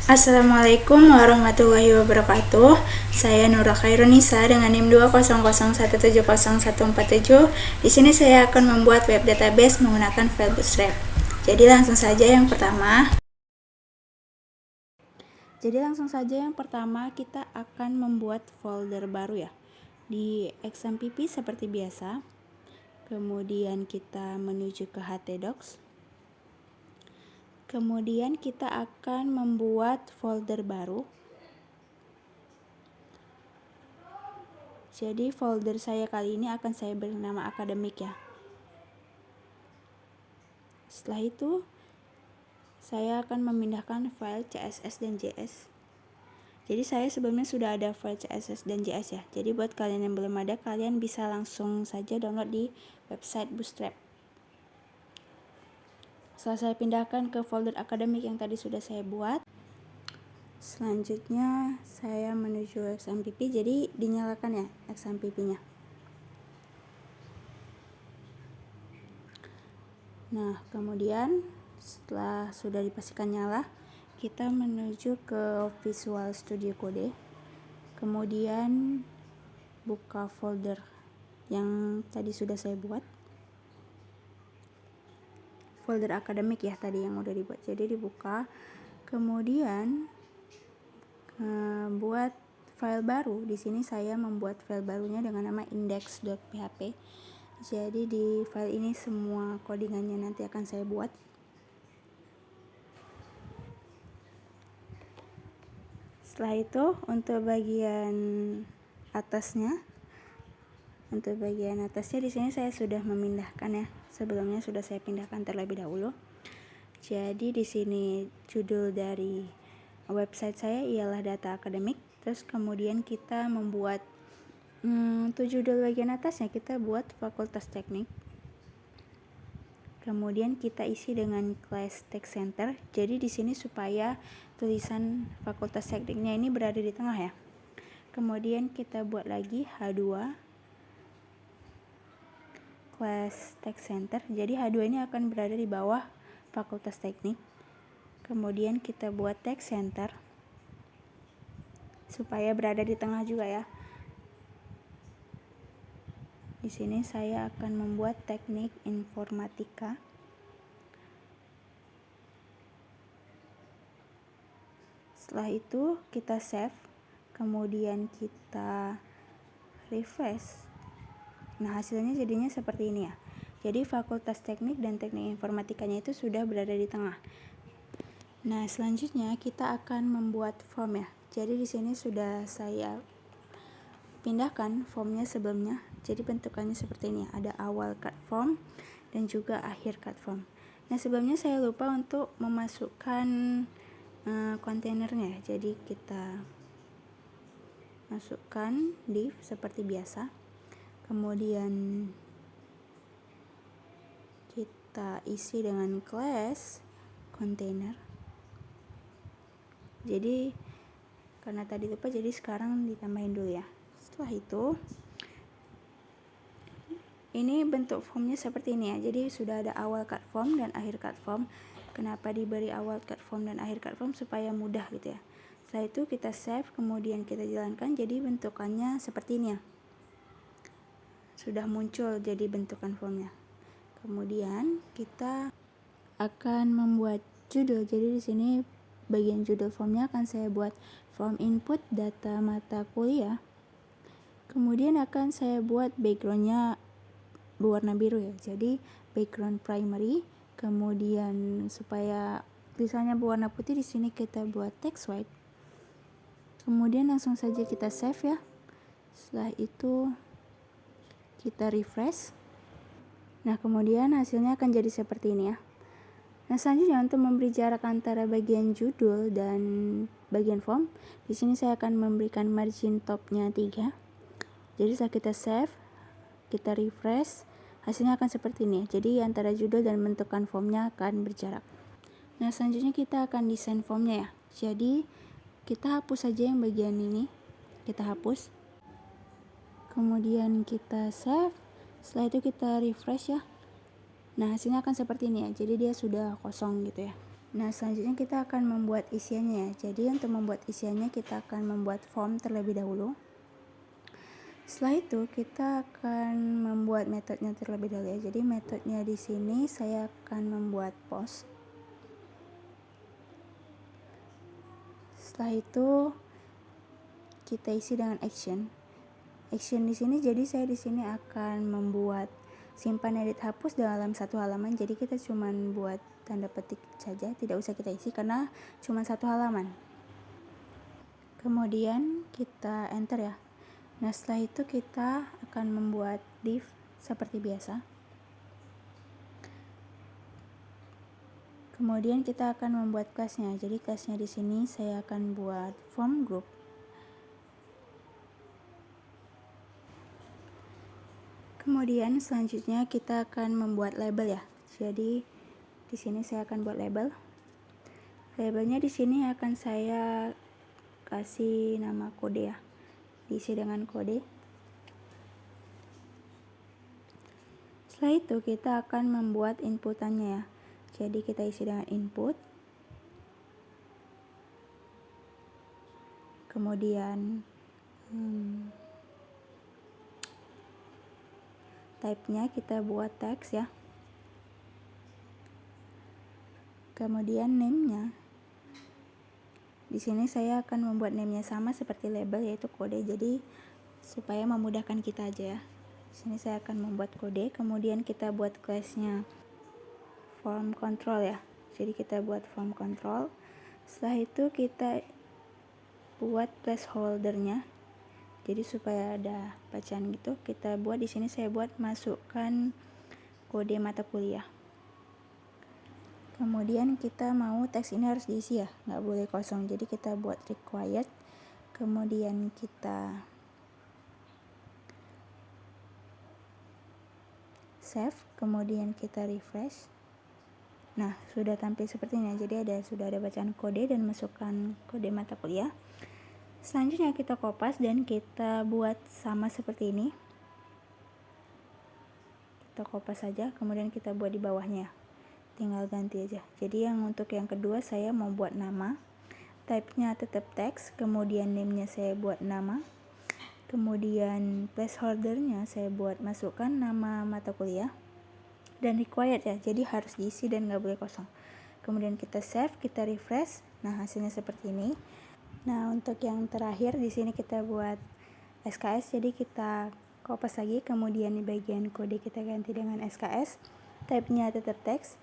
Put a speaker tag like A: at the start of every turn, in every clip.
A: Assalamualaikum warahmatullahi wabarakatuh. Saya Nurul Khairunisa dengan NIM 200170147. Di sini saya akan membuat web database menggunakan file Bootstrap. Jadi langsung saja yang pertama kita akan membuat folder baru ya. Di XMPP seperti biasa. Kemudian kita menuju ke htdocs. Kemudian kita akan membuat folder baru. Jadi folder saya kali ini akan saya beri nama akademik ya. Setelah itu saya akan memindahkan file CSS dan JS. Jadi saya sebelumnya sudah ada file CSS dan JS ya. Jadi buat kalian yang belum ada, kalian bisa langsung saja download di website Bootstrap. Setelah saya pindahkan ke folder akademik yang tadi sudah saya buat, selanjutnya saya menuju XMPP. Jadi dinyalakan ya XMPP-nya. Nah, kemudian setelah sudah dipastikan nyala, kita menuju ke Visual Studio Code. Kemudian buka folder yang tadi sudah saya buat. Folder akademik ya tadi yang udah dibuat. Jadi dibuka. Kemudian buat file baru. Di sini saya membuat file barunya dengan nama index.php. Jadi di file ini semua codingannya nanti akan saya buat. Setelah itu untuk bagian atasnya di sini saya sudah memindahkan ya. Sebelumnya sudah saya pindahkan terlebih dahulu. Jadi di sini judul dari website saya ialah data akademik. Terus kemudian kita membuat untuk judul bagian atasnya kita buat Fakultas Teknik. Kemudian kita isi dengan class text center. Jadi di sini supaya tulisan Fakultas Tekniknya ini berada di tengah ya. Kemudian kita buat lagi H2 class text center. Jadi H2 ini akan berada di bawah Fakultas Teknik. Kemudian kita buat text center supaya berada di tengah juga ya. Di sini saya akan membuat teknik informatika. Setelah itu kita save, kemudian kita refresh. Nah, hasilnya jadinya seperti ini ya. Jadi Fakultas Teknik dan teknik informatikanya itu sudah berada di tengah. Nah, selanjutnya kita akan membuat form ya. Jadi di sini sudah saya pindahkan formnya sebelumnya. Jadi bentukannya seperti ini. Ada awal cut form dan juga akhir cut form. Nah, sebelumnya saya lupa untuk memasukkan kontainernya. Jadi kita masukkan div seperti biasa. Kemudian kita isi dengan class container. Jadi karena tadi lupa, jadi sekarang ditambahin dulu ya. Setelah itu ini bentuk formnya seperti ini ya. Jadi sudah ada awal cut form dan akhir cut form. Kenapa diberi awal cut form dan akhir cut form? Supaya mudah gitu ya. Setelah itu kita save, kemudian kita jalankan. Jadi bentukannya seperti ini ya. Sudah muncul jadi bentukan formnya. Kemudian kita akan membuat judul. Jadi di sini bagian judul formnya akan saya buat form input data mata kuliah. Kemudian akan saya buat backgroundnya berwarna biru ya. Jadi background primary. Kemudian supaya tulisannya berwarna putih, di sini kita buat text white. Kemudian langsung saja kita save ya. Setelah itu kita refresh. Nah, kemudian hasilnya akan jadi seperti ini ya. Nah, selanjutnya untuk memberi jarak antara bagian judul dan bagian form, di sini saya akan memberikan margin topnya 3. Jadi setelah kita save, kita refresh, hasilnya akan seperti ini. Jadi antara judul dan bentukan formnya akan berjarak. Nah, selanjutnya kita akan desain formnya ya. Jadi kita hapus saja yang bagian ini. Kita hapus. Kemudian kita save. Setelah itu kita refresh ya. Nah, hasilnya akan seperti ini ya. Jadi dia sudah kosong gitu ya. Nah, selanjutnya kita akan membuat isiannya ya. Jadi untuk membuat isiannya kita akan membuat form terlebih dahulu. Setelah itu kita akan membuat metodenya terlebih dahulu ya. Jadi metodenya di sini saya akan membuat post. Setelah itu kita isi dengan action. Action di sini, jadi saya di sini akan membuat simpan edit hapus dalam satu halaman. Jadi kita cuman buat tanda petik saja, tidak usah kita isi karena cuma satu halaman. Kemudian kita enter ya. Nah, setelah itu kita akan membuat div seperti biasa. Kemudian kita akan membuat kelasnya. Jadi kelasnya di sini saya akan buat form group. Kemudian selanjutnya kita akan membuat label ya. Jadi di sini saya akan buat label. Labelnya di sini akan saya kasih nama kode ya. Diisi dengan kode. Setelah itu kita akan membuat inputannya ya. Jadi kita isi dengan input. Kemudian type-nya kita buat teks ya. Kemudian name-nya. Di sini saya akan membuat name-nya sama seperti label, yaitu kode. Jadi supaya memudahkan kita aja ya. Di sini saya akan membuat kode. Kemudian kita buat class-nya form control ya. Jadi kita buat form control. Setelah itu kita buat placeholder-nya. Jadi supaya ada bacaan gitu, kita buat di sini saya buat masukkan kode mata kuliah. Kemudian kita mau teks ini harus diisi ya, nggak boleh kosong. Jadi kita buat required. Kemudian kita save. Kemudian kita refresh. Nah, sudah tampil seperti ini. Jadi sudah ada bacaan kode dan masukkan kode mata kuliah. Selanjutnya kita kopas dan kita buat sama seperti ini. Kita kopas saja, kemudian kita buat di bawahnya. Tinggal ganti aja. Jadi yang untuk yang kedua saya mau buat nama. Type-nya tetap teks, kemudian name-nya saya buat nama. Kemudian placeholder-nya saya buat masukkan nama mata kuliah. Dan required ya, jadi harus diisi dan nggak boleh kosong. Kemudian kita save, kita refresh. Nah, hasilnya seperti ini. Nah, untuk yang terakhir di sini kita buat SKS, jadi kita kopas lagi, kemudian di bagian kode kita ganti dengan SKS, type-nya tetap teks,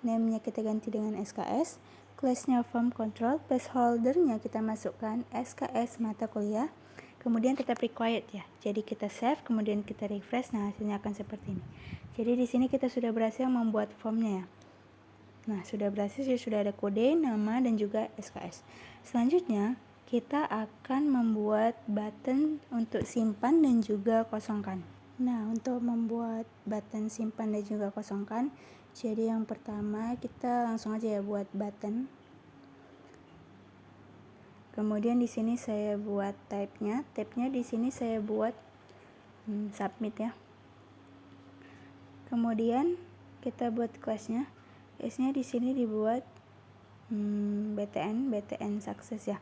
A: name-nya kita ganti dengan SKS, class-nya form control, placeholder-nya kita masukkan SKS mata kuliah, kemudian tetap required ya. Jadi kita save, kemudian kita refresh. Nah, hasilnya akan seperti ini. Jadi di sini kita sudah berhasil membuat formnya ya. Nah, sudah berhasil, sudah ada kode, nama, dan juga SKS. Selanjutnya, kita akan membuat button untuk simpan dan juga kosongkan. Nah, untuk membuat button simpan dan juga kosongkan, jadi yang pertama kita langsung aja ya buat button. Kemudian di sini saya buat type-nya. Type-nya di sini saya buat submit ya. Kemudian kita buat class-nya. Class-nya di sini dibuat BTN success ya.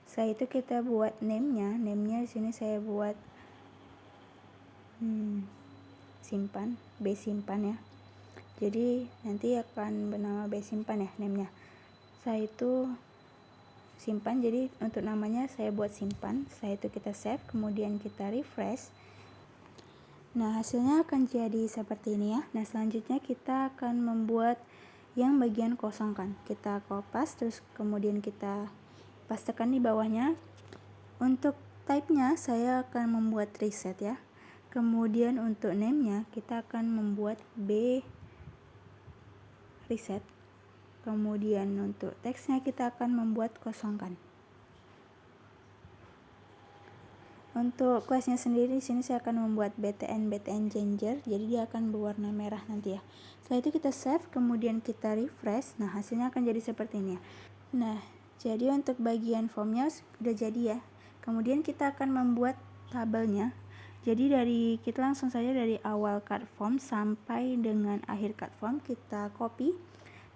A: Setelah itu kita buat name-nya. Name-nya di sini saya buat simpan, B simpan ya. Jadi nanti akan bernama B simpan ya name-nya. Setelah itu simpan, jadi untuk namanya saya buat simpan. Setelah itu kita save, kemudian kita refresh. Nah, hasilnya akan jadi seperti ini ya. Nah, selanjutnya kita akan membuat yang bagian kosongkan. Kita kopas, terus kemudian kita pastekan di bawahnya. Untuk type-nya saya akan membuat reset ya. Kemudian untuk name-nya kita akan membuat B reset. Kemudian untuk teksnya kita akan membuat kosongkan. Untuk kelasnya sendiri di sini saya akan membuat BTN Ginger, jadi dia akan berwarna merah nanti ya. Setelah itu kita save, kemudian kita refresh. Nah, hasilnya akan jadi seperti ini ya. Nah, jadi untuk bagian formnya udah jadi ya. Kemudian kita akan membuat tabelnya. Jadi kita langsung saja dari awal card form sampai dengan akhir card form kita copy,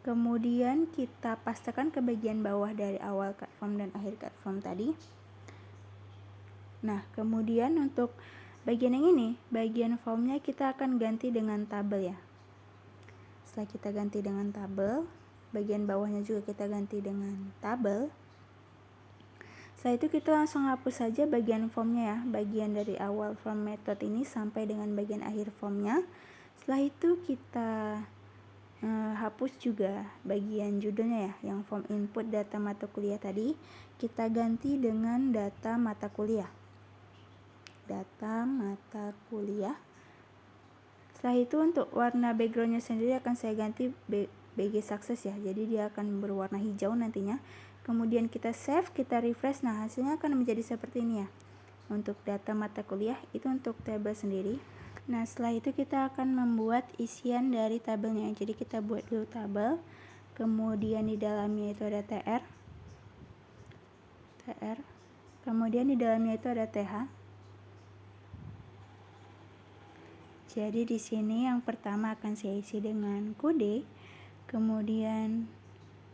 A: kemudian kita pastekan ke bagian bawah dari awal card form dan akhir card form tadi. Nah, kemudian untuk bagian yang ini, bagian formnya kita akan ganti dengan tabel ya. Setelah kita ganti dengan tabel, bagian bawahnya juga kita ganti dengan tabel. Setelah itu kita langsung hapus saja bagian formnya ya, bagian dari awal form method ini sampai dengan bagian akhir formnya. Setelah itu kita hapus juga bagian judulnya ya, yang form input data mata kuliah tadi, kita ganti dengan data mata kuliah. Data mata kuliah. Setelah itu untuk warna backgroundnya sendiri akan saya ganti BG Success ya, jadi dia akan berwarna hijau nantinya. Kemudian kita save, kita refresh, nah hasilnya akan menjadi seperti ini ya. Untuk data mata kuliah itu untuk tabel sendiri. Nah setelah itu kita akan membuat isian dari tabelnya, jadi kita buat dulu tabel, kemudian di dalamnya itu ada TR, kemudian di dalamnya itu ada TH. Jadi di sini yang pertama akan saya isi dengan kode, kemudian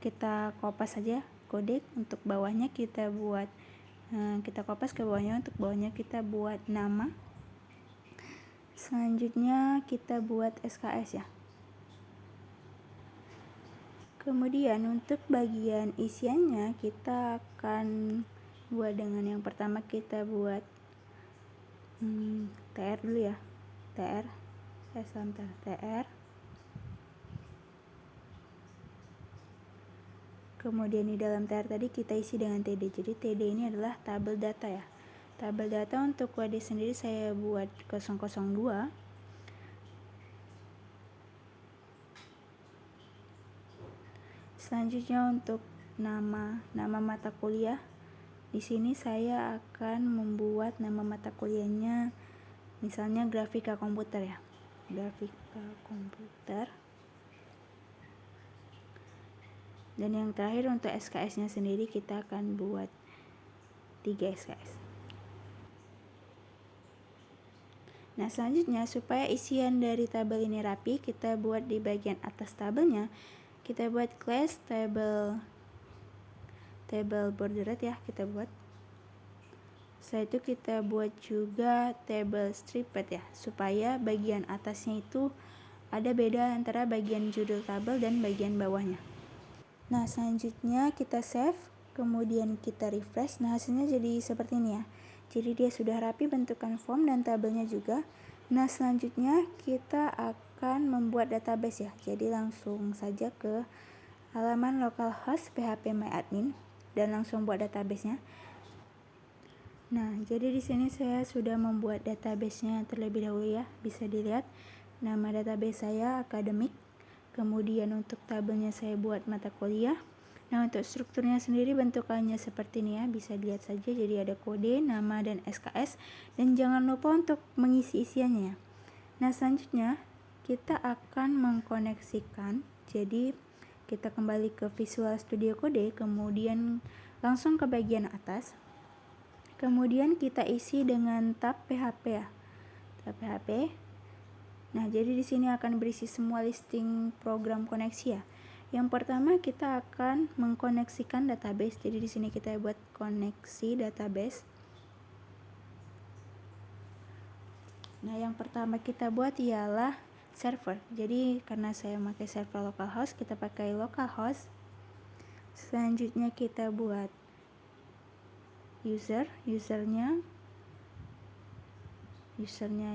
A: kita kopas saja kode, untuk bawahnya kita buat kita kopas ke bawahnya, untuk bawahnya kita buat nama. Selanjutnya kita buat SKS ya. Kemudian untuk bagian isiannya kita akan buat dengan yang pertama kita buat TR dulu ya. TR. Kemudian di dalam TR tadi kita isi dengan TD. Jadi TD ini adalah tabel data ya. Tabel data untuk kode sendiri saya buat 002. Selanjutnya untuk nama mata kuliah. Di sini saya akan membuat nama mata kuliahnya misalnya grafika komputer ya. Grafika komputer. Dan yang terakhir untuk SKS-nya sendiri kita akan buat 3 SKS. Nah, selanjutnya supaya isian dari tabel ini rapi, kita buat di bagian atas tabelnya, kita buat class table bordered ya, kita buat. Setelah itu kita buat juga table stripped ya, supaya bagian atasnya itu ada beda antara bagian judul tabel dan bagian bawahnya. Nah, selanjutnya kita save, kemudian kita refresh. Nah, hasilnya jadi seperti ini ya. Jadi dia sudah rapi bentukan form dan tabelnya juga. Nah, selanjutnya kita akan membuat database ya. Jadi langsung saja ke halaman localhost phpMyAdmin dan langsung buat database-nya. Nah, jadi di sini saya sudah membuat database-nya terlebih dahulu ya. Bisa dilihat nama database saya akademik. Kemudian untuk tabelnya saya buat mata kuliah. Nah, untuk strukturnya sendiri bentukannya seperti ini ya, bisa dilihat saja. Jadi ada kode, nama, dan SKS. Dan jangan lupa untuk mengisi isiannya ya. Nah, selanjutnya kita akan mengkoneksikan. Jadi kita kembali ke Visual Studio Code, kemudian langsung ke bagian atas. Kemudian kita isi dengan tab PHP ya. Tab PHP. Nah, jadi di sini akan berisi semua listing program koneksi ya. Yang pertama kita akan mengkoneksikan database. Jadi di sini kita buat koneksi database. Nah, yang pertama kita buat ialah server. Jadi karena saya memakai server localhost, kita pakai localhost. Selanjutnya kita buat usernya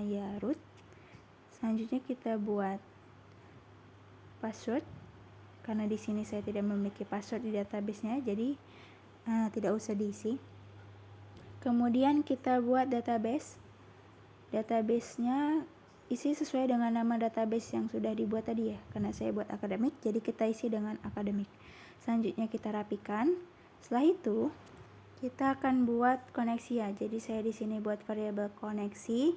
A: ya root. Selanjutnya kita buat password, karena di sini saya tidak memiliki password di database-nya, jadi tidak usah diisi. Kemudian kita buat database-nya isi sesuai dengan nama database yang sudah dibuat tadi ya. Karena saya buat akademik, jadi kita isi dengan akademik. Selanjutnya kita rapikan. Setelah itu kita akan buat koneksi ya. Jadi saya di sini buat variabel koneksi.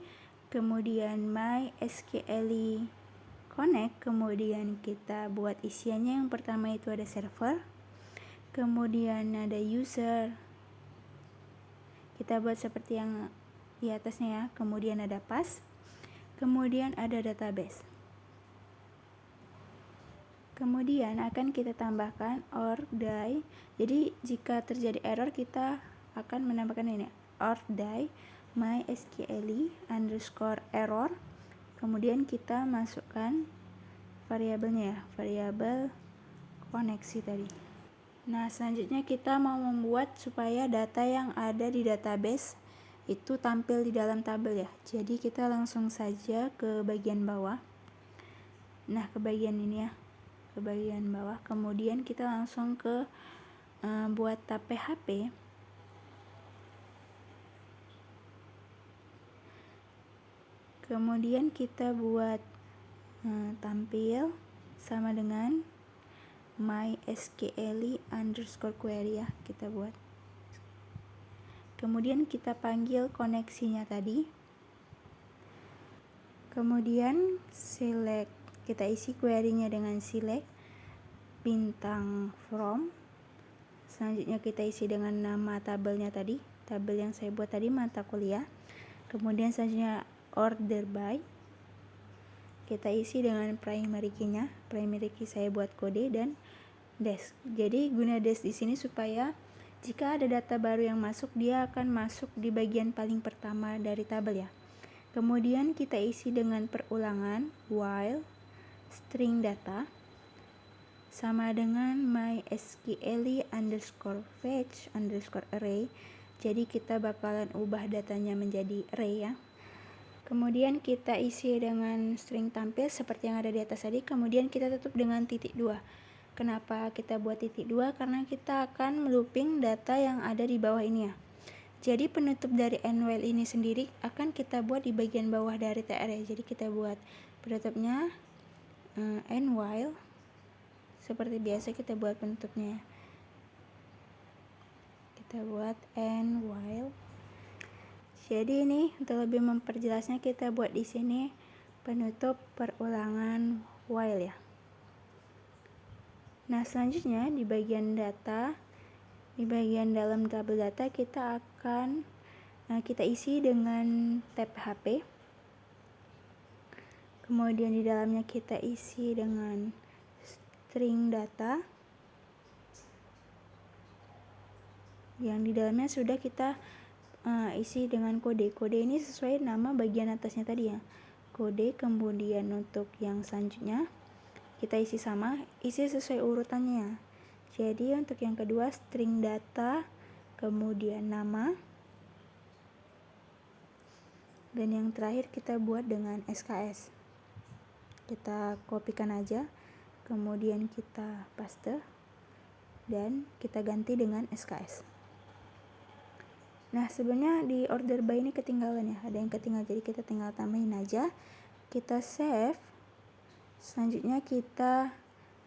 A: Kemudian MySQL connect, kemudian kita buat isiannya. Yang pertama itu ada server, kemudian ada user. Kita buat seperti yang di atasnya ya. Kemudian ada path, kemudian ada database. Kemudian akan kita tambahkan or die. Jadi jika terjadi error kita akan menambahkan ini or die mysql underscore error. Kemudian kita masukkan variabelnya ya, variabel koneksi tadi. Nah, selanjutnya kita mau membuat supaya data yang ada di database itu tampil di dalam tabel ya. Jadi kita langsung saja ke bagian bawah. Nah, ke bagian ini ya, ke bagian bawah. Kemudian kita langsung ke buat tab PHP. Kemudian kita buat tampil sama dengan mysql underscore query ya, kita buat. Kemudian kita panggil koneksinya tadi. Kemudian select, kita isi query-nya dengan select bintang from. Selanjutnya kita isi dengan nama tabelnya tadi, tabel yang saya buat tadi, mata kuliah. Kemudian selanjutnya order by, kita isi dengan primary key-nya. Primary key saya buat kode dan dash. Jadi guna dash di sini supaya jika ada data baru yang masuk, dia akan masuk di bagian paling pertama dari tabel ya. Kemudian kita isi dengan perulangan while string data sama dengan mysql underscore fetch underscore array. Jadi kita bakalan ubah datanya menjadi array ya. Kemudian kita isi dengan string tampil seperti yang ada di atas tadi. Kemudian kita tutup dengan titik 2. Kenapa kita buat titik 2? Karena kita akan looping data yang ada di bawah ini ya. Jadi penutup dari end while ini sendiri akan kita buat di bagian bawah dari TR ya. Jadi kita buat penutupnya end while. Seperti biasa kita buat penutupnya. Kita buat end while. Jadi ini untuk lebih memperjelasnya kita buat di sini penutup perulangan while ya. Nah, selanjutnya di bagian data, di bagian dalam tabel data kita akan kita isi dengan tab PHP. Kemudian di dalamnya kita isi dengan string data. Yang di dalamnya sudah kita isi dengan kode. Kode ini sesuai nama bagian atasnya tadi ya. Kode, kemudian untuk yang selanjutnya kita isi sama, isi sesuai urutannya. Jadi untuk yang kedua string data, kemudian nama, dan yang terakhir kita buat dengan SKS. Kita kopikan aja, kemudian kita paste, dan kita ganti dengan SKS. Nah, sebenarnya di order by ini ketinggalan ya, ada yang ketinggalan, jadi kita tinggal tambahin aja. Kita save. Selanjutnya kita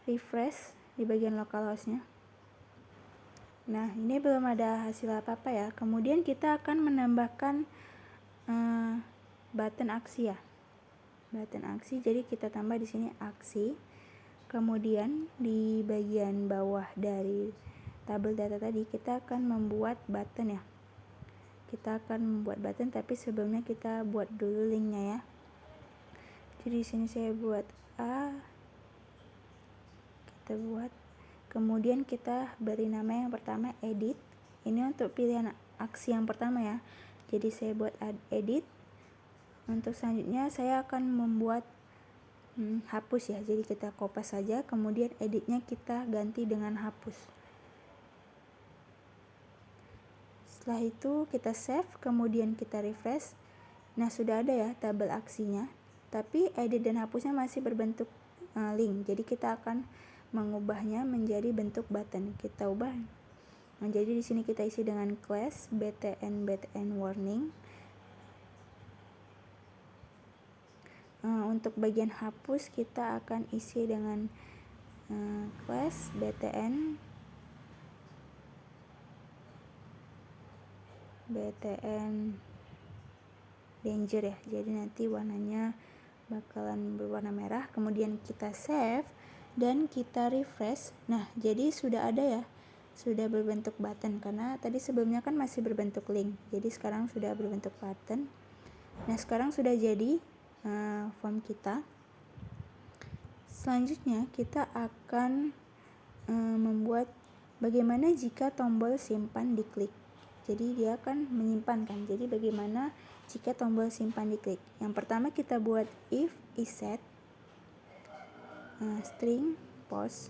A: refresh di bagian localhost-nya. Nah, ini belum ada hasil apa-apa ya. Kemudian kita akan menambahkan button aksi ya. Button aksi, jadi kita tambah di sini aksi. Kemudian di bagian bawah dari tabel data tadi kita akan membuat button ya. Kita akan membuat button, tapi sebelumnya kita buat dulu linknya ya. Jadi di sini saya buat A, kita buat, kemudian kita beri nama yang pertama edit. Ini untuk pilihan aksi yang pertama ya. Jadi saya buat edit. Untuk selanjutnya saya akan membuat hapus ya. Jadi kita kopas saja, kemudian editnya kita ganti dengan hapus. Setelah itu kita save, kemudian kita refresh. Nah, sudah ada ya tabel aksinya, tapi edit dan hapusnya masih berbentuk link. Jadi kita akan mengubahnya menjadi bentuk button. Kita ubah. Nah, jadi di sini kita isi dengan class btn warning. Untuk bagian hapus kita akan isi dengan class btn danger ya. Jadi nanti warnanya bakalan berwarna merah. Kemudian kita save dan kita refresh. Nah, jadi sudah ada ya sudah berbentuk button, karena tadi sebelumnya kan masih berbentuk link, jadi sekarang sudah berbentuk button. Nah, sekarang sudah jadi form kita. Selanjutnya kita akan membuat bagaimana jika tombol simpan diklik. Jadi dia akan menyimpan kan. Jadi bagaimana jika tombol simpan diklik. Yang pertama kita buat if isset string post.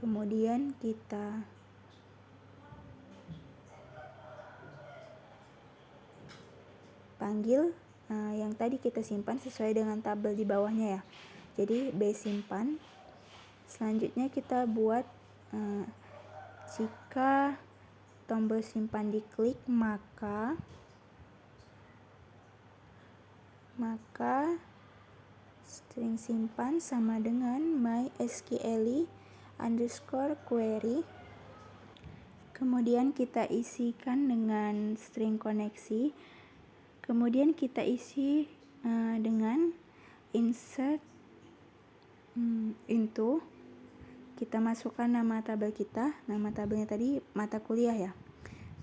A: Kemudian kita panggil yang tadi kita simpan sesuai dengan tabel di bawahnya ya. Jadi base simpan. Selanjutnya kita buat jika tombol simpan diklik maka string simpan sama dengan mysql underscore query. Kemudian kita isikan dengan string koneksi. Kemudian kita isi dengan insert into. Kita masukkan nama tabel kita. Nama tabelnya tadi mata kuliah ya.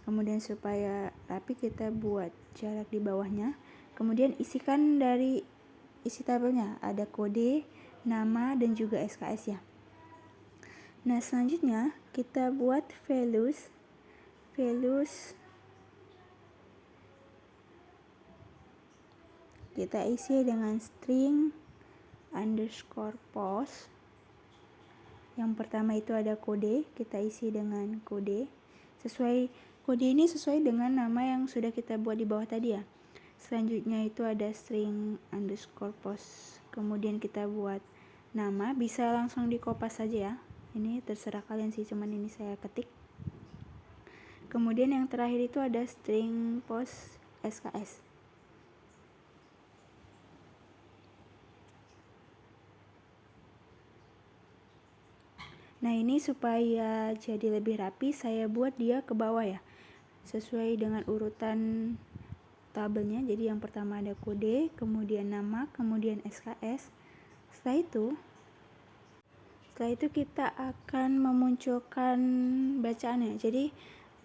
A: Kemudian supaya rapi kita buat jarak di bawahnya. Kemudian isikan dari isi tabelnya. Ada kode, nama, dan juga SKS ya. Nah, selanjutnya kita buat values kita isi dengan string underscore post. Yang pertama itu ada kode, kita isi dengan kode. Kode ini sesuai dengan nama yang sudah kita buat di bawah tadi ya. Selanjutnya itu ada string underscore post. Kemudian kita buat nama, bisa langsung di kopas saja ya. Ini terserah kalian sih, cuman ini saya ketik. Kemudian yang terakhir itu ada string post SKS. Nah, ini supaya jadi lebih rapi, saya buat dia ke bawah ya, sesuai dengan urutan tabelnya. Jadi yang pertama ada kode, kemudian nama, kemudian SKS. Setelah itu kita akan memunculkan bacaannya. Jadi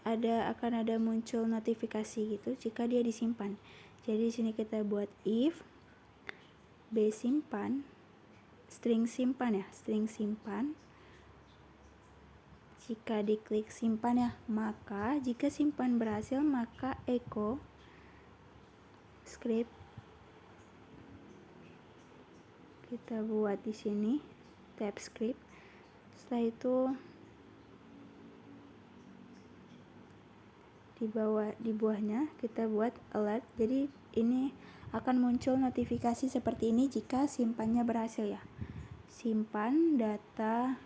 A: akan ada muncul notifikasi gitu jika dia disimpan. Jadi di sini kita buat if base simpan, string simpan ya, string simpan. Jika diklik simpan ya, maka jika simpan berhasil maka echo script. Kita buat di sini tab script. Setelah itu di bawahnya kita buat alert. Jadi ini akan muncul notifikasi seperti ini jika simpannya berhasil ya. Simpan data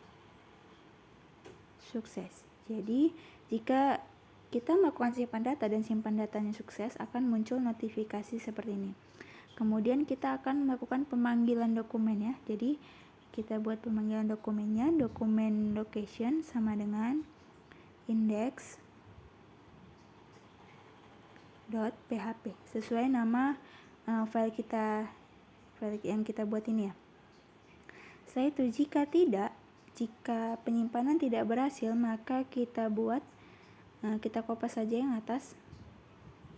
A: sukses. Jadi jika kita melakukan simpan data dan simpan datanya sukses, akan muncul notifikasi seperti ini. Kemudian kita akan melakukan pemanggilan dokumen ya. Jadi kita buat pemanggilan dokumennya, dokumen location sama dengan index.php sesuai nama file yang kita buat ini ya. Setelah itu jika penyimpanan tidak berhasil, maka kita kita kopas saja yang atas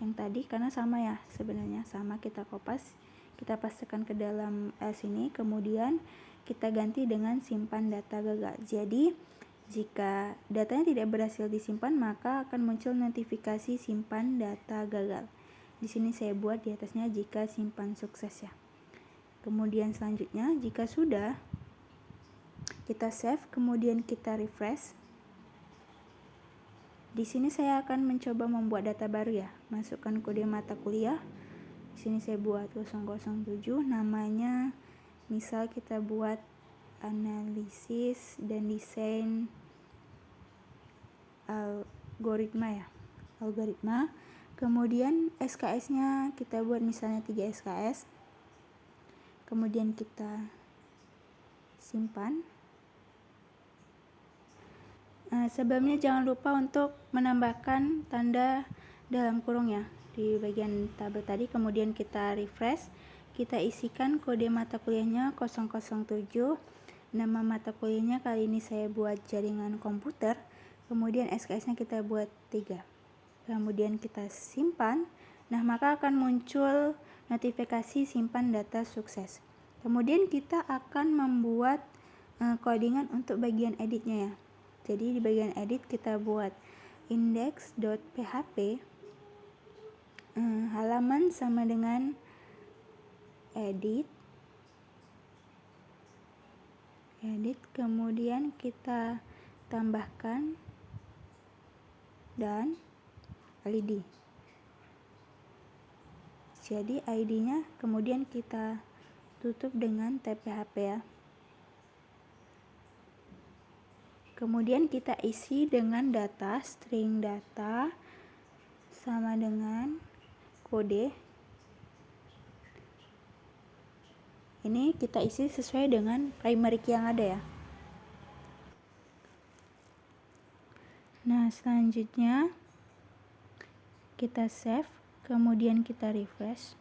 A: yang tadi, karena sama ya, sebenarnya sama, kita kopas, kita pastikan ke dalam else ini, kemudian kita ganti dengan simpan data gagal. Jadi jika datanya tidak berhasil disimpan, maka akan muncul notifikasi simpan data gagal. Di sini saya buat di atasnya jika simpan sukses ya. Kemudian selanjutnya jika sudah, kita save, kemudian kita refresh. Di sini saya akan mencoba membuat data baru ya. Masukkan kode mata kuliah. Di sini saya buat 007, namanya misal kita buat analisis dan desain algoritma ya. Algoritma. Kemudian SKS-nya kita buat misalnya 3 SKS. Kemudian kita simpan. Sebelumnya jangan lupa untuk menambahkan tanda dalam kurung ya di bagian tabel tadi. Kemudian kita refresh, kita isikan kode mata kuliahnya 007. Nama mata kuliahnya kali ini saya buat jaringan komputer. Kemudian SKS-nya kita buat 3. Kemudian kita simpan. Nah, maka akan muncul notifikasi simpan data sukses. Kemudian kita akan membuat codingan untuk bagian editnya ya. Jadi di bagian edit kita buat index.php, halaman sama dengan edit, kemudian kita tambahkan dan ID. Jadi ID-nya kemudian kita tutup dengan tag PHP ya. Kemudian kita isi dengan data, string data sama dengan kode. Ini kita isi sesuai dengan primary key yang ada ya. Nah, selanjutnya kita save, kemudian kita refresh.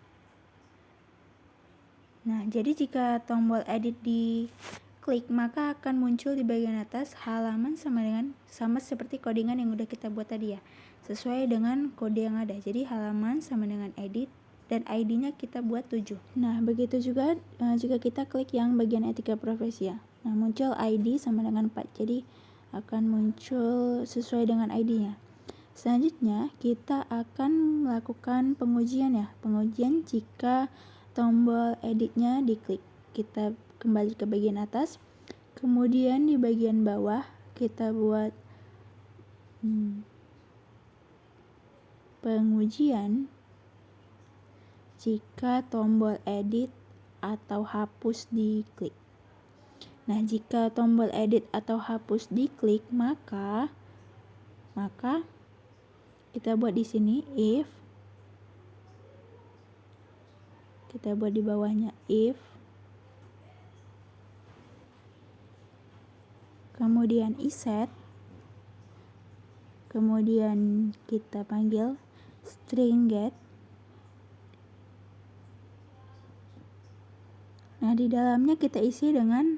A: Nah, jadi jika tombol edit diklik, maka akan muncul di bagian atas halaman sama seperti codingan yang udah kita buat tadi ya. Sesuai dengan kode yang ada. Jadi halaman sama dengan edit dan ID-nya kita buat 7. Nah, begitu juga jika kita klik yang bagian etika profesi ya. Nah, muncul ID sama dengan 4. Jadi akan muncul sesuai dengan ID-nya. Selanjutnya, kita akan melakukan pengujian ya. Pengujian jika tombol editnya diklik. Kita kembali ke bagian atas. Kemudian di bagian bawah kita buat pengujian jika tombol edit atau hapus diklik. Nah, jika tombol edit atau hapus diklik, maka kita buat di sini if, kita buat di bawahnya if, kemudian iset, kemudian kita panggil string get. Nah, di dalamnya kita isi dengan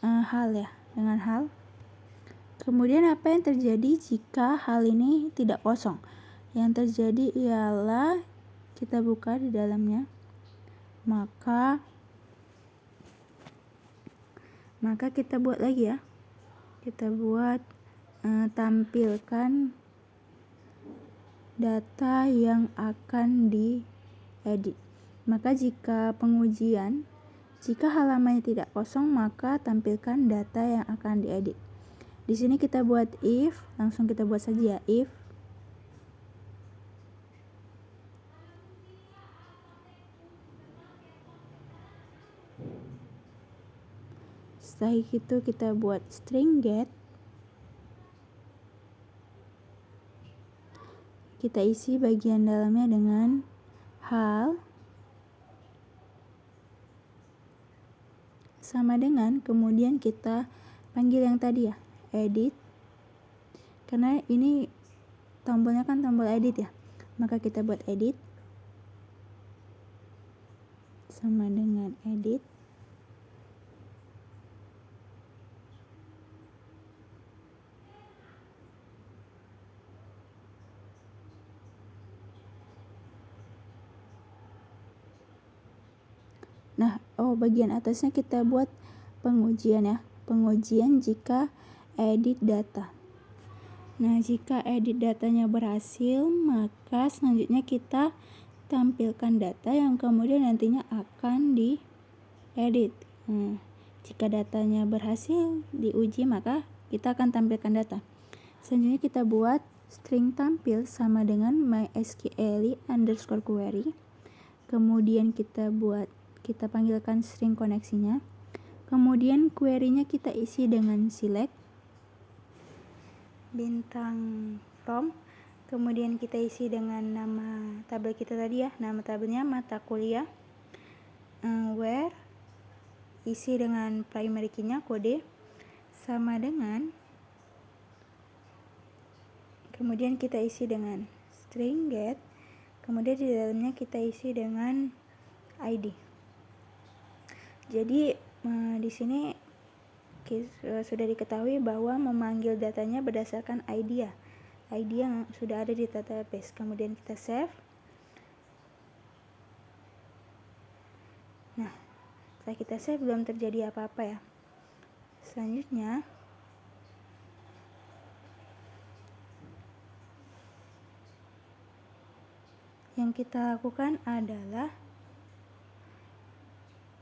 A: hal ya, dengan hal. Kemudian apa yang terjadi jika hal ini tidak kosong? Yang terjadi ialah kita buka di dalamnya, maka kita buat lagi ya. Kita buat tampilkan data yang akan diedit. Maka jika pengujian, jika halamannya tidak kosong, maka tampilkan data yang akan diedit. Di sini kita buat if, langsung kita buat saja ya, if setelah itu kita buat string get, kita isi bagian dalamnya dengan hal sama dengan, kemudian kita panggil yang tadi ya, edit, karena ini tombolnya kan tombol edit ya, maka kita buat edit sama dengan edit. Nah, bagian atasnya kita buat pengujian ya. Pengujian jika edit data. Nah, jika edit datanya berhasil, maka selanjutnya kita tampilkan data yang kemudian nantinya akan diedit. Nah, jika datanya berhasil diuji, maka kita akan tampilkan data. Selanjutnya kita buat string tampil sama dengan mysqli_query. Kemudian kita panggilkan string koneksinya. Kemudian query-nya kita isi dengan select bintang from. Kemudian kita isi dengan nama tabel kita tadi ya. Nama tabelnya mata kuliah. Where isi dengan primary key-nya kode sama dengan, kemudian kita isi dengan string get. Kemudian di dalamnya kita isi dengan ID. Jadi di sini sudah diketahui bahwa memanggil datanya berdasarkan ID yang sudah ada di database. Kemudian kita save. Nah, setelah kita save belum terjadi apa-apa ya. Selanjutnya yang kita lakukan adalah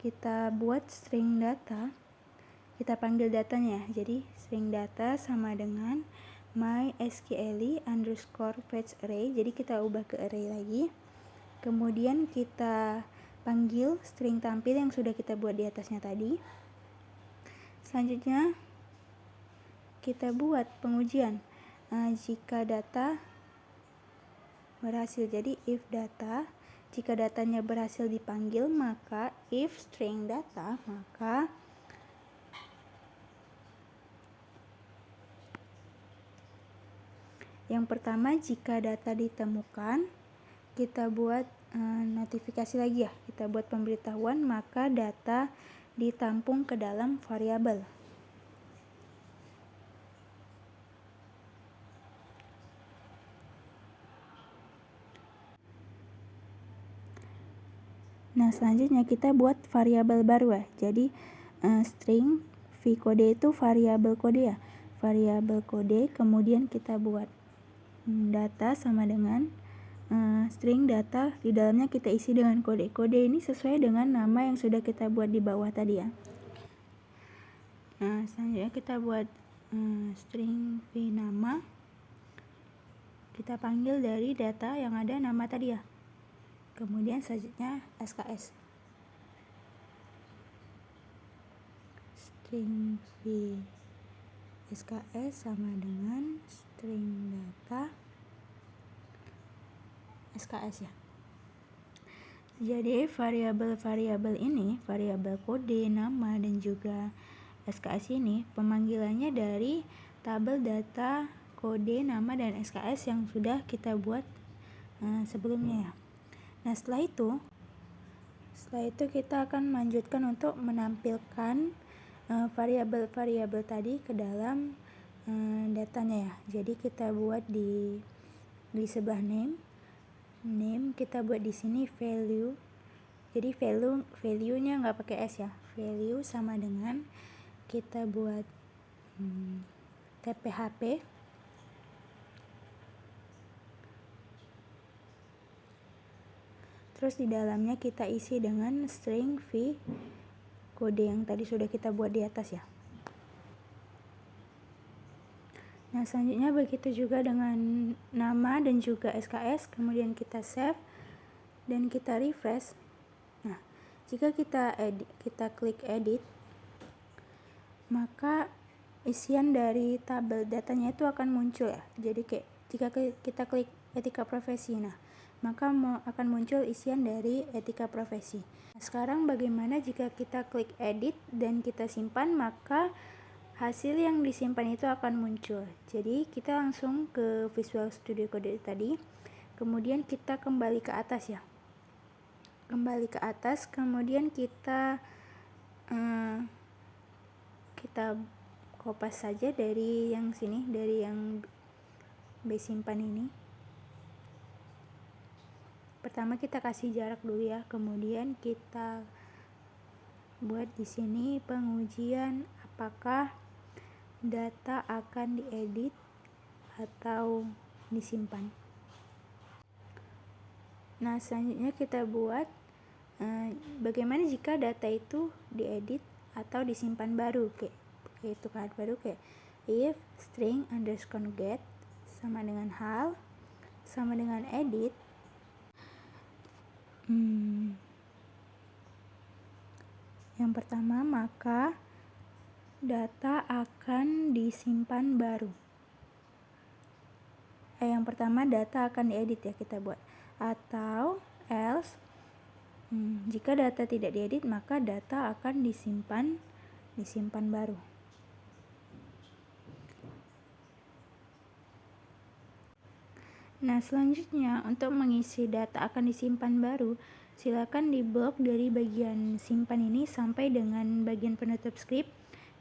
A: kita buat string data, kita panggil datanya. Jadi string data sama dengan mysqli underscore fetch array. Jadi kita ubah ke array lagi. Kemudian kita panggil string tampil yang sudah kita buat di atasnya tadi. Selanjutnya kita buat pengujian jika data berhasil. Jadi if data, jika datanya berhasil dipanggil, maka if string data, maka yang pertama jika data ditemukan, kita buat notifikasi lagi ya, kita buat pemberitahuan, maka data ditampung ke dalam variabel. Nah, selanjutnya kita buat variabel baru ya. Jadi string vkode itu variabel kode ya. Variabel kode, kemudian kita buat data sama dengan string data, di dalamnya kita isi dengan kode. Kode ini sesuai dengan nama yang sudah kita buat di bawah tadi ya. Nah, selanjutnya kita buat string vnama. Kita panggil dari data yang ada nama tadi ya. Kemudian selanjutnya SKS. String v SKS sama dengan string data SKS ya. Jadi variabel-variabel ini, variabel kode, nama, dan juga SKS ini pemanggilannya dari tabel data kode, nama, dan SKS yang sudah kita buat sebelumnya ya. Nah, setelah itu kita akan melanjutkan untuk menampilkan variabel-variabel tadi ke dalam datanya ya. Jadi kita buat di sebelah name kita buat di sini value. Jadi value-nya nggak pakai s ya. Value sama dengan kita buat tphp. Terus di dalamnya kita isi dengan string v kode yang tadi sudah kita buat di atas ya. Nah, selanjutnya begitu juga dengan nama dan juga SKS. Kemudian kita save dan kita refresh. Nah, jika kita klik edit, maka isian dari tabel datanya itu akan muncul ya. Jadi kayak jika kita klik etika profesi, nah maka akan muncul isian dari etika profesi. Nah, sekarang bagaimana jika kita klik edit dan kita simpan, maka hasil yang disimpan itu akan muncul. Jadi kita langsung ke Visual Studio Code tadi, kemudian kita kembali ke atas ya. Kembali ke atas, kemudian kita kopas saja dari yang sini, dari yang base simpan ini. Pertama kita kasih jarak dulu ya, kemudian kita buat di sini pengujian apakah data akan diedit atau disimpan. Nah, selanjutnya kita buat bagaimana jika data itu diedit atau disimpan baru, kayak itu kan baru kayak if string underscore get sama dengan hal sama dengan edit. Yang pertama, maka data akan disimpan baru. Yang pertama, data akan diedit ya, kita buat. Atau else, jika data tidak diedit, maka data akan disimpan baru. Nah, selanjutnya untuk mengisi data akan disimpan baru, silakan diblok dari bagian simpan ini sampai dengan bagian penutup script,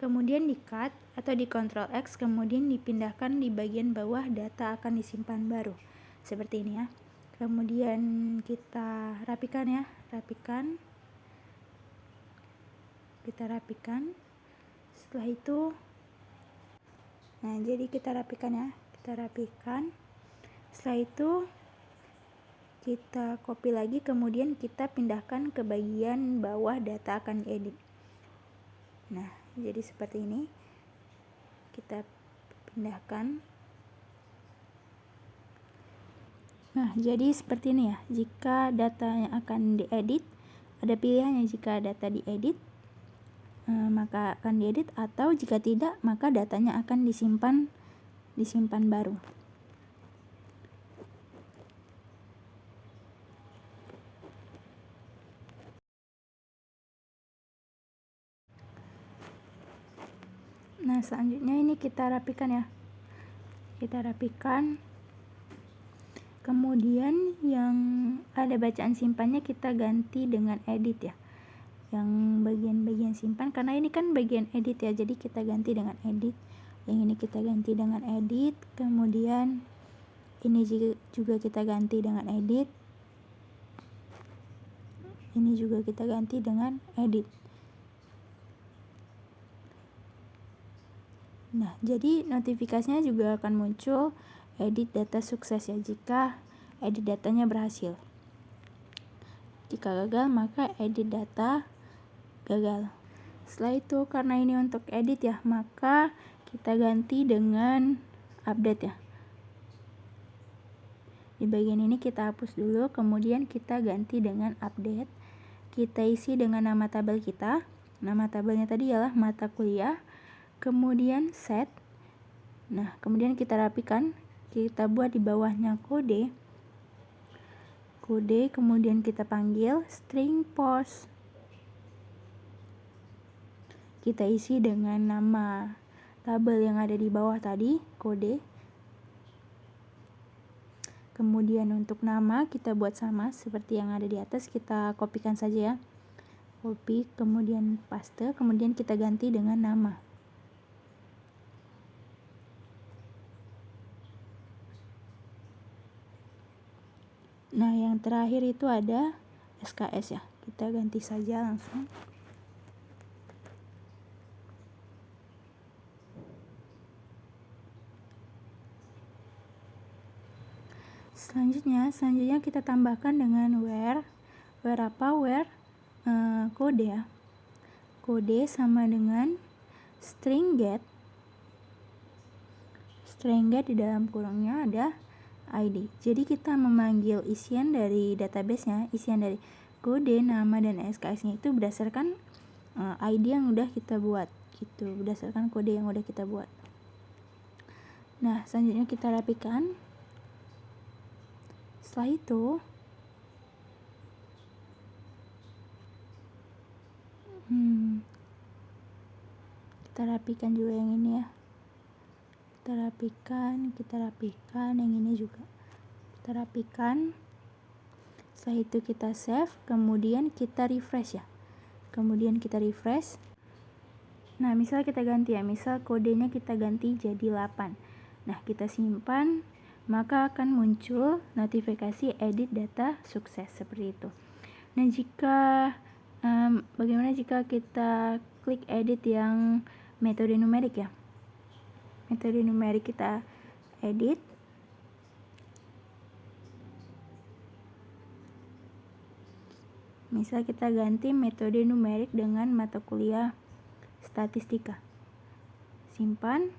A: kemudian di cut atau di Ctrl X, kemudian dipindahkan di bagian bawah data akan disimpan baru, seperti ini ya. Kemudian kita rapikan ya, kita rapikan. Setelah itu, nah jadi kita rapikan ya, setelah itu kita copy lagi, kemudian kita pindahkan ke bagian bawah data akan diedit. Nah jadi seperti ini, kita pindahkan. Nah jadi seperti ini ya, jika data yang akan diedit ada pilihannya. Jika data diedit maka akan diedit, atau jika tidak maka datanya akan disimpan baru. Nah selanjutnya ini kita rapikan ya, kemudian yang ada bacaan simpannya kita ganti dengan edit ya, yang bagian simpan, karena ini kan bagian edit ya, jadi kita ganti dengan edit. Yang ini kita ganti dengan edit, kemudian ini juga kita ganti dengan edit, ini juga kita ganti dengan edit. Nah jadi notifikasinya juga akan muncul edit data sukses ya, jika edit datanya berhasil. Jika gagal maka edit data gagal. Setelah itu, karena ini untuk edit ya, maka kita ganti dengan update ya. Di bagian ini kita hapus dulu, kemudian kita ganti dengan update. Kita isi dengan nama tabel kita. Nama tabelnya tadi ialah mata kuliah, kemudian set. Nah kemudian kita rapikan, kita buat di bawahnya kode, kemudian kita panggil string post. Kita isi dengan nama tabel yang ada di bawah tadi, kode. Kemudian untuk nama kita buat sama seperti yang ada di atas, kita kopikan saja ya. Copy, kemudian paste, kemudian kita ganti dengan nama. Nah yang terakhir itu ada SKS ya, kita ganti saja langsung. Selanjutnya kita tambahkan dengan where kode ya. Kode sama dengan string get di dalam kurungnya ada ID. Jadi kita memanggil isian dari database-nya, isian dari kode, nama, dan SKS-nya itu berdasarkan ID yang udah kita buat gitu, berdasarkan kode yang udah kita buat. Nah selanjutnya kita rapikan. Setelah itu kita rapikan juga yang ini ya, kita rapikan yang ini juga kita rapikan. Setelah itu kita save, kemudian kita refresh ya, nah misal kita ganti ya, misal kodenya kita ganti jadi 8. Nah kita simpan, maka akan muncul notifikasi edit data sukses seperti itu. Nah jika bagaimana jika kita klik edit yang metode numerik ya, metode numerik kita edit. Misal kita ganti metode numerik dengan mata kuliah statistika, simpan.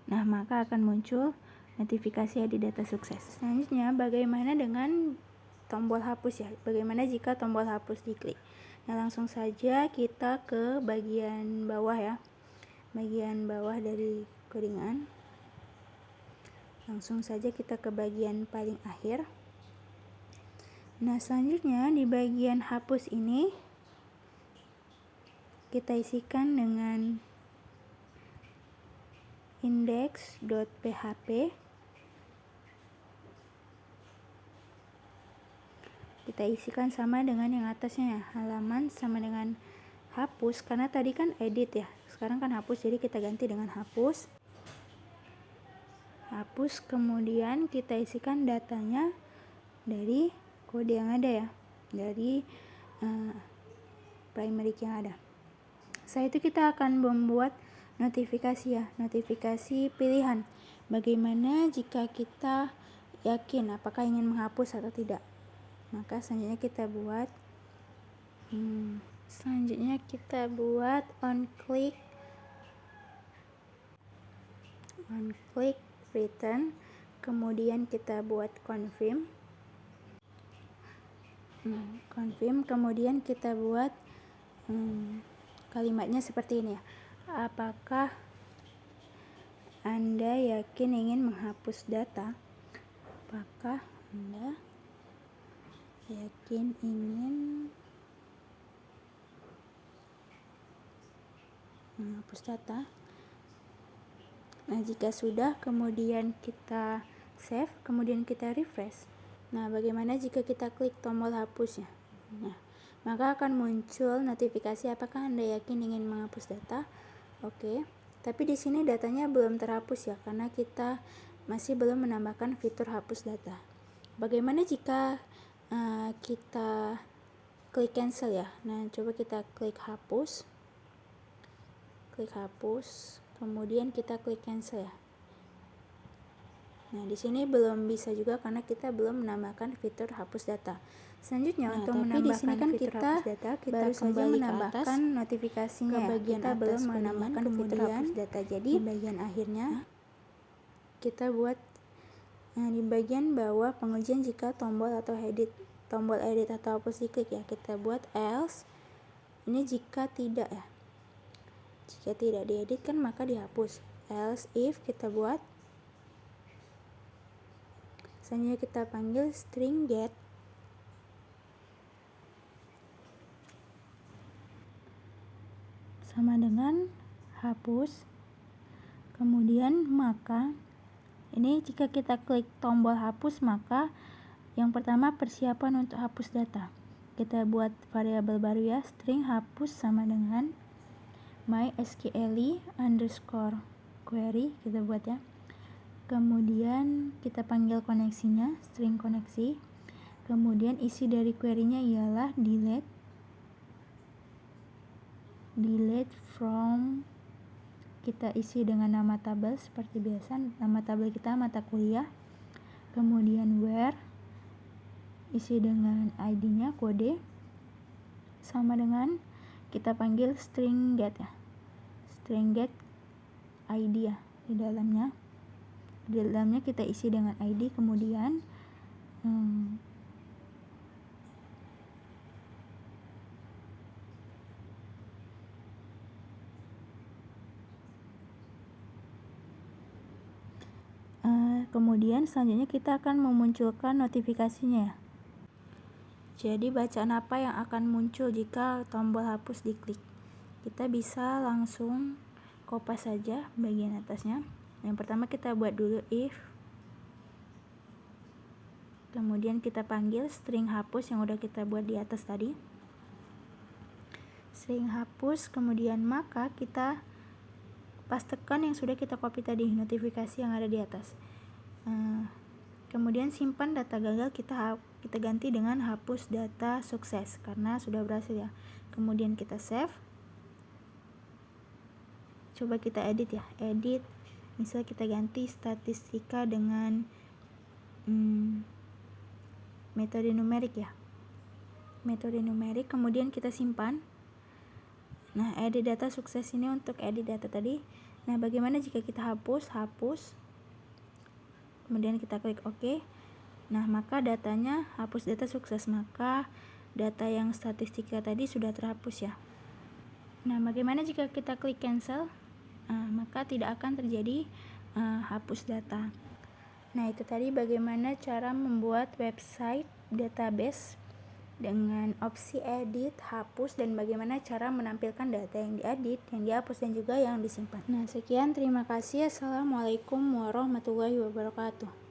A: Nah maka akan muncul notifikasi edit data sukses. Selanjutnya bagaimana dengan tombol hapus ya, bagaimana jika tombol hapus diklik. Nah langsung saja kita ke bagian bawah ya, bagian bawah dari codingan. Langsung saja kita ke bagian paling akhir. Nah selanjutnya di bagian hapus ini kita isikan dengan index.php. kita isikan sama dengan yang atasnya ya, halaman sama dengan hapus, karena tadi kan edit ya, sekarang kan hapus, jadi kita ganti dengan hapus. Kemudian kita isikan datanya dari kode yang ada ya, dari primary key yang ada. Setelah itu kita akan membuat notifikasi ya, notifikasi pilihan. Bagaimana jika kita yakin apakah ingin menghapus atau tidak. Maka selanjutnya kita buat on click return, kemudian kita buat confirm, kemudian kita buat kalimatnya seperti ini ya, apakah Anda yakin ingin menghapus data? Apakah Anda yakin ingin menghapus data? Nah, jika sudah, kemudian kita save, kemudian kita refresh. Nah, bagaimana jika kita klik tombol hapus ya? Nah, maka akan muncul notifikasi apakah Anda yakin ingin menghapus data. Oke. Tapi di sini datanya belum terhapus ya, karena kita masih belum menambahkan fitur hapus data. Bagaimana jika kita klik cancel ya? Nah, coba kita klik hapus, kemudian kita klik cancel ya. Nah, di sini belum bisa juga karena kita belum menambahkan fitur hapus data. Selanjutnya untuk menambahkan kan fitur hapus data, kita baru saja menambahkan notifikasinya ke bagian kita atas, belum menambahkan fitur hapus data. Jadi di bagian akhirnya kita buat di bagian bawah pengujian jika tombol edit atau hapus diklik ya, kita buat else. Ini jika tidak ya, jika tidak diedit kan maka dihapus. Else if kita buat, selanjutnya kita panggil string get, sama dengan hapus, kemudian maka ini jika kita klik tombol hapus maka yang pertama persiapan untuk hapus data. Kita buat variabel baru ya, string hapus sama dengan mysqli underscore query, kita buat ya. Kemudian kita panggil koneksinya, string koneksi. Kemudian isi dari query-nya ialah delete from, kita isi dengan nama tabel seperti biasa, nama tabel kita mata kuliah. Kemudian where, isi dengan ID-nya, kode, sama dengan kita panggil string get ya, string get ID ya, di dalamnya kita isi dengan ID. Kemudian kemudian selanjutnya kita akan memunculkan notifikasinya ya. Jadi bacaan apa yang akan muncul jika tombol hapus diklik? Kita bisa langsung copy saja bagian atasnya. Yang pertama kita buat dulu if, kemudian kita panggil string hapus yang udah kita buat di atas tadi, string hapus, kemudian maka kita pastekan yang sudah kita copy tadi, notifikasi yang ada di atas. Kemudian simpan data gagal, kita ganti dengan hapus data sukses karena sudah berhasil ya. Kemudian kita save, coba kita edit ya, edit, misal kita ganti statistika dengan metode numerik ya, metode numerik, kemudian kita simpan. Nah, edit data sukses ini untuk edit data tadi. Nah, bagaimana jika kita hapus, kemudian kita klik OK. Nah, maka datanya hapus data sukses, maka data yang statistika tadi sudah terhapus ya. Nah, bagaimana jika kita klik cancel? Maka tidak akan terjadi hapus data. Nah, itu tadi bagaimana cara membuat website database dengan opsi edit, hapus, dan bagaimana cara menampilkan data yang diedit, yang dihapus, dan juga yang disimpan. Nah, sekian, terima kasih. Assalamualaikum warahmatullahi wabarakatuh.